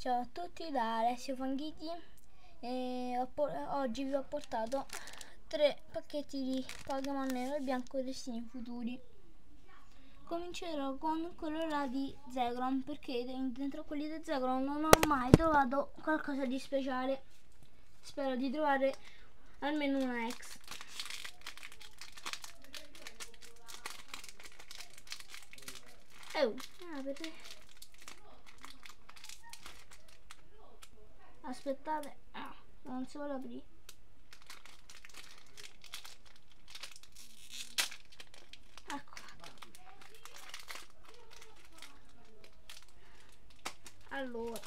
Ciao a tutti da Alessio Fanghigli e oggi vi ho portato 3 pacchetti di Pokémon nero e bianco destini futuri. Comincerò con quello là di Zekrom, perché dentro quelli di Zekrom non ho mai trovato qualcosa di speciale. Spero di trovare almeno una ex. Perché? Aspettate, non si vuole aprire. Ecco. Allora.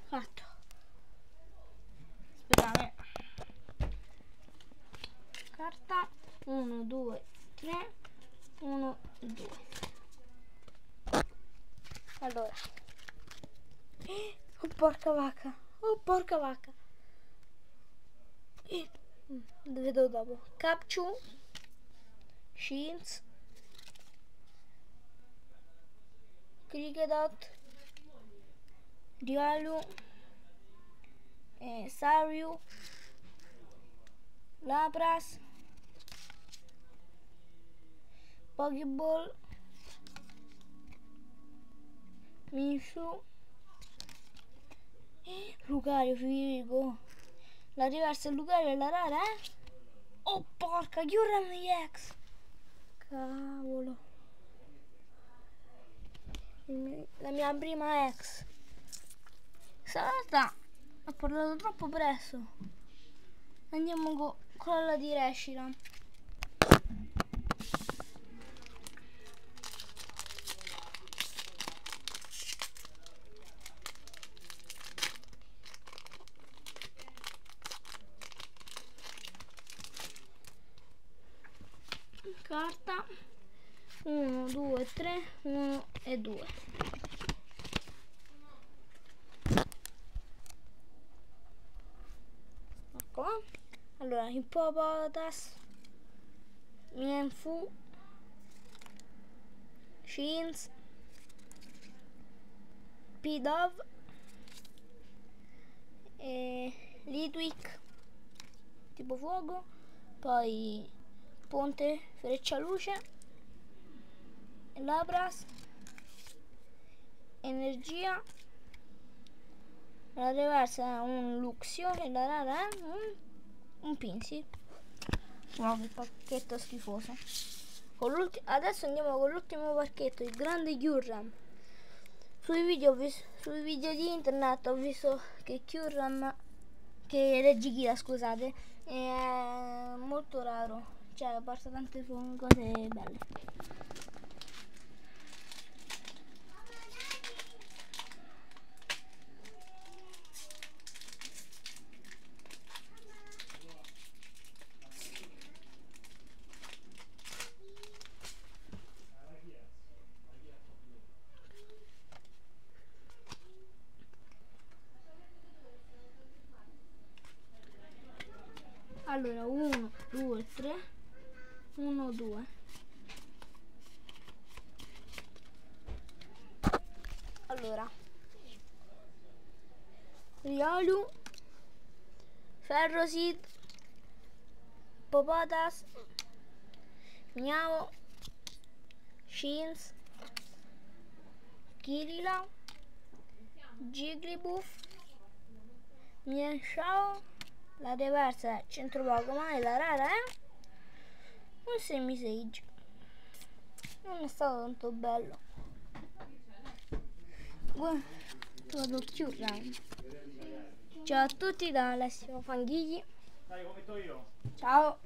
Fatto. Aspettate. Carta 1, 2, 3, 1 e 2. Allora, oh porca vacca, vedo dopo. Capchu, Shields, Kricketot, Riolu, Saryu, Lapras, Pokéball, Minshew, Lucario, figo. La diversa è Lucario e la rara, Oh porca, Kyurem EX. Cavolo. La mia prima ex. Salata. Ho parlato troppo presto. Andiamo con quella di Reshiram. Carta 1, 2, 3, 1 e 2. Ecco. Allora, Hippopotas, Mienfoo, Shins, Pidove e Litwick tipo fuoco, poi Ponte Freccialuce, Lapras, Energia, la reversa è un Luxio e la rara è un Pinsir. Wow, che pacchetto schifoso. Adesso andiamo con l'ultimo pacchetto, il grande Kyurem. Sui video di internet ho visto che Regigigira, scusate, è molto raro, cioè porta tante cose belle. Allora, 1, 2, 3, 1, 2. Allora, Riolu, Ferroseed, Popotas, Miao, Shins, Kirila, Jigglypuff, Mienshao, la reversa è Centro Pokémon e la rara è un Simisage. Non è stato tanto bello. Vado più round. Ciao a tutti da Alessio Fanghigli. Dai, come metto io? Ciao.